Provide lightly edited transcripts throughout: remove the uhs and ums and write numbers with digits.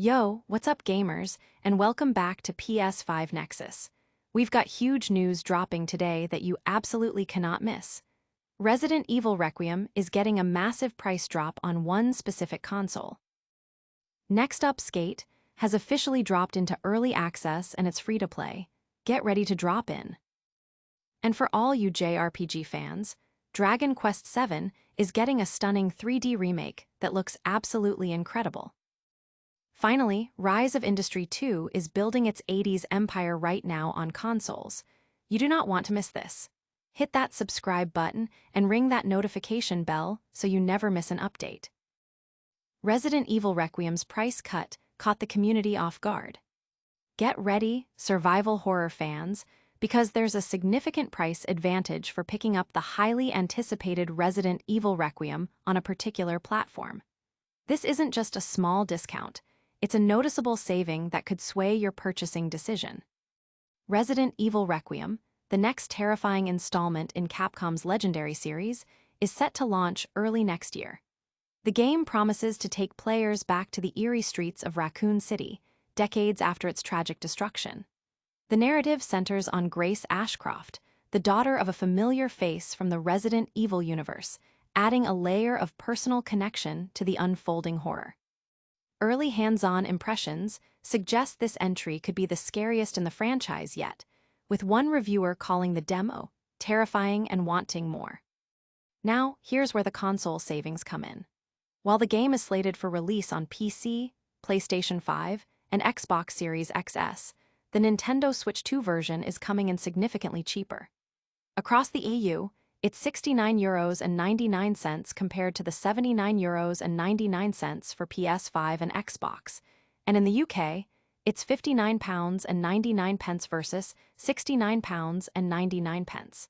Yo, what's up gamers, and welcome back to PS5 Nexus. We've got huge news dropping today that you absolutely cannot miss. Resident Evil Requiem is getting a massive price drop on one specific console. Next up, Skate has officially dropped into early access and it's free to play. Get ready to drop in. And for all you JRPG fans, Dragon Quest VII is getting a stunning 3D remake that looks absolutely incredible. Finally, Rise of Industry 2 is building its 80s empire right now on consoles. You do not want to miss this. Hit that subscribe button and ring that notification bell so you never miss an update. Resident Evil Requiem's price cut caught the community off guard. Get ready, survival horror fans, because there's a significant price advantage for picking up the highly anticipated Resident Evil Requiem on a particular platform. This isn't just a small discount. It's a noticeable saving that could sway your purchasing decision. Resident Evil Requiem, the next terrifying installment in Capcom's legendary series, is set to launch early next year. The game promises to take players back to the eerie streets of Raccoon City, decades after its tragic destruction. The narrative centers on Grace Ashcroft, the daughter of a familiar face from the Resident Evil universe, adding a layer of personal connection to the unfolding horror. Early hands-on impressions suggest this entry could be the scariest in the franchise yet, with one reviewer calling the demo terrifying and wanting more. Now, here's where the console savings come in. While the game is slated for release on PC, PlayStation 5, and Xbox Series XS, the Nintendo Switch 2 version is coming in significantly cheaper. Across the EU, it's €69.99 compared to the €79.99 for PS5 and Xbox, and in the UK, it's £59.99 versus £69.99.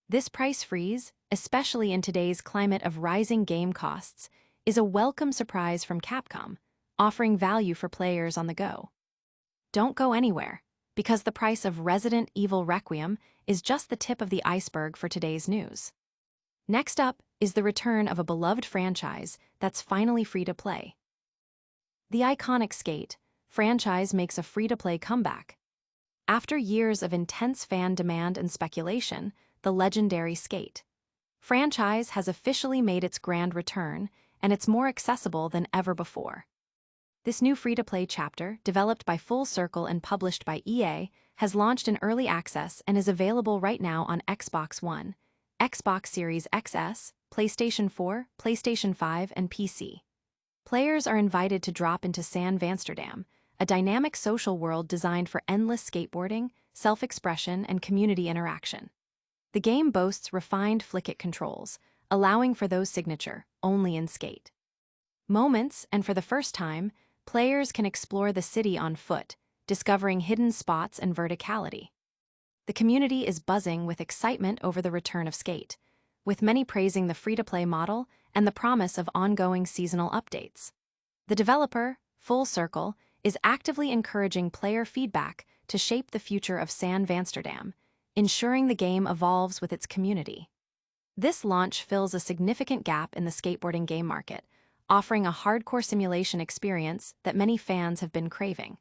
This price freeze, especially in today's climate of rising game costs, is a welcome surprise from Capcom, offering value for players on the go. Don't go anywhere, because the price of Resident Evil Requiem is just the tip of the iceberg for today's news. Next up is the return of a beloved franchise that's finally free to play. The iconic Skate franchise makes a free-to-play comeback. After years of intense fan demand and speculation, the legendary Skate franchise has officially made its grand return, and it's more accessible than ever before. This new free-to-play chapter, developed by Full Circle and published by EA, has launched in early access and is available right now on Xbox One, Xbox Series XS, PlayStation 4, PlayStation 5, and PC. Players are invited to drop into San Vansterdam, a dynamic social world designed for endless skateboarding, self-expression, and community interaction. The game boasts refined flick-it controls, allowing for those signature only in Skate moments, and for the first time, players can explore the city on foot, discovering hidden spots and verticality. The community is buzzing with excitement over the return of Skate, with many praising the free-to-play model and the promise of ongoing seasonal updates. The developer, Full Circle, is actively encouraging player feedback to shape the future of San Vansterdam, ensuring the game evolves with its community. This launch fills a significant gap in the skateboarding game market, offering a hardcore simulation experience that many fans have been craving.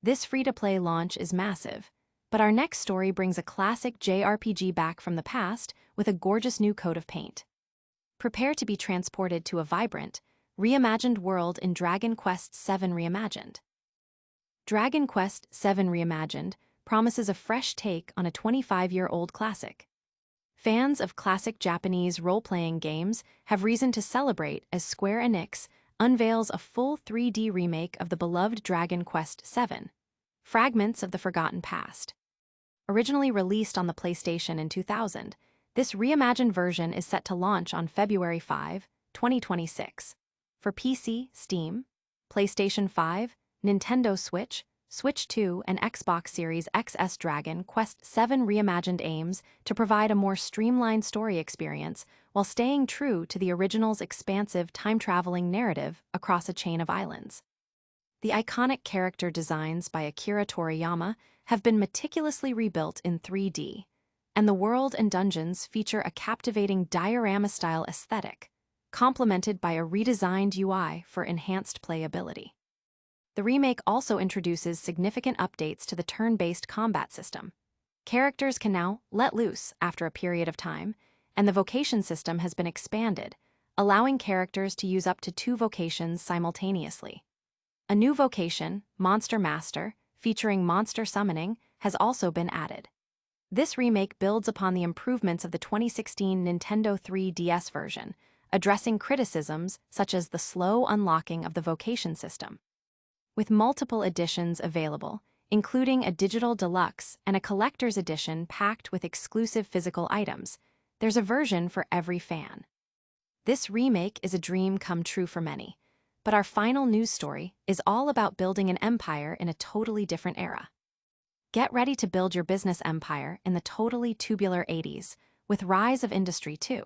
This free-to-play launch is massive, but our next story brings a classic JRPG back from the past with a gorgeous new coat of paint. Prepare to be transported to a vibrant, reimagined world in Dragon Quest VII Reimagined. Dragon Quest VII Reimagined promises a fresh take on a 25-year-old classic. Fans of classic Japanese role-playing games have reason to celebrate as Square Enix unveils a full 3D remake of the beloved Dragon Quest VII, Fragments of the Forgotten Past. Originally released on the PlayStation in 2000, this reimagined version is set to launch on February 5, 2026. For PC, Steam, PlayStation 5, Nintendo Switch, Switch 2, and Xbox Series XS. Dragon Quest VII Reimagined aims to provide a more streamlined story experience while staying true to the original's expansive time-traveling narrative across a chain of islands. The iconic character designs by Akira Toriyama have been meticulously rebuilt in 3D, and the world and dungeons feature a captivating diorama-style aesthetic, complemented by a redesigned UI for enhanced playability. The remake also introduces significant updates to the turn-based combat system. Characters can now let loose after a period of time, and the vocation system has been expanded, allowing characters to use up to 2 vocations simultaneously. A new vocation, Monster Master, featuring monster summoning, has also been added. This remake builds upon the improvements of the 2016 Nintendo 3DS version, addressing criticisms such as the slow unlocking of the vocation system. With multiple editions available, including a digital deluxe and a collector's edition packed with exclusive physical items, there's a version for every fan. This remake is a dream come true for many, but our final news story is all about building an empire in a totally different era. Get ready to build your business empire in the totally tubular 80s with Rise of Industry 2.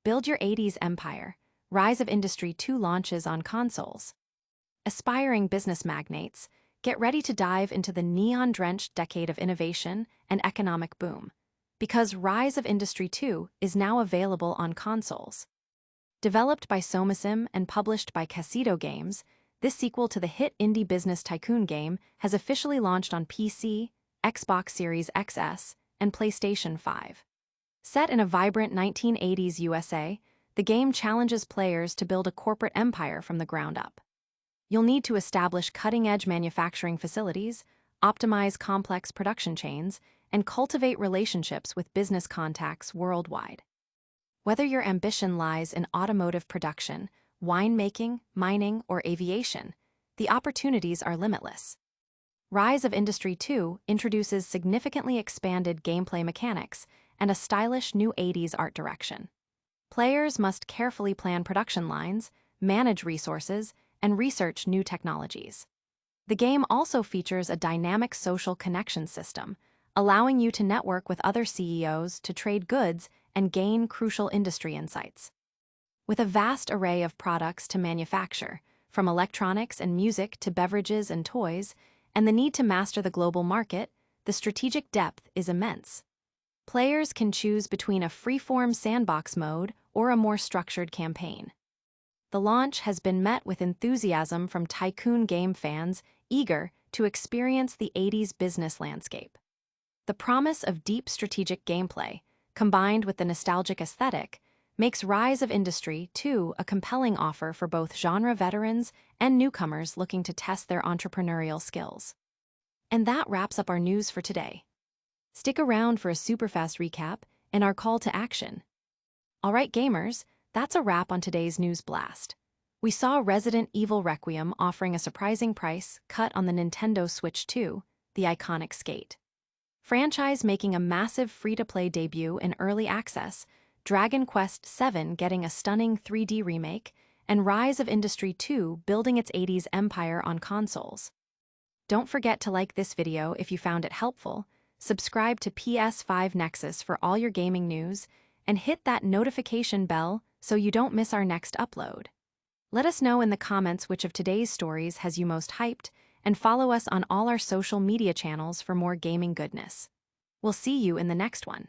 Build your 80s empire. Rise of Industry 2 launches on consoles. Aspiring business magnates, get ready to dive into the neon-drenched decade of innovation and economic boom, because Rise of Industry 2 is now available on consoles. Developed by Somasim and published by Casito Games, this sequel to the hit indie business Tycoon game has officially launched on PC, Xbox Series XS, and PlayStation 5. Set in a vibrant 1980s USA, the game challenges players to build a corporate empire from the ground up. You'll need to establish cutting-edge manufacturing facilities, optimize complex production chains, and cultivate relationships with business contacts worldwide. Whether your ambition lies in automotive production, winemaking, mining, or aviation, the opportunities are limitless. Rise of Industry 2 introduces significantly expanded gameplay mechanics and a stylish new 80s art direction. Players must carefully plan production lines, manage resources, and research new technologies. The game also features a dynamic social connection system, allowing you to network with other CEOs to trade goods and gain crucial industry insights. With a vast array of products to manufacture, from electronics and music to beverages and toys, and the need to master the global market, the strategic depth is immense. Players can choose between a free-form sandbox mode or a more structured campaign. The launch has been met with enthusiasm from Tycoon game fans eager to experience the 80s business landscape. The promise of deep strategic gameplay, combined with the nostalgic aesthetic, makes Rise of Industry 2 a compelling offer for both genre veterans and newcomers looking to test their entrepreneurial skills. And that wraps up our news for today. Stick around for a super fast recap and our call to action. All right, gamers, that's a wrap on today's news blast. We saw Resident Evil Requiem offering a surprising price cut on the Nintendo Switch 2, the iconic skate. Franchise making a massive free-to-play debut in early access, Dragon Quest VII getting a stunning 3D remake, and Rise of Industry 2 building its 80s empire on consoles. Don't forget to like this video if you found it helpful, subscribe to PS5 Nexus for all your gaming news, and hit that notification bell so you don't miss our next upload. Let us know in the comments which of today's stories has you most hyped, and follow us on all our social media channels for more gaming goodness. We'll see you in the next one.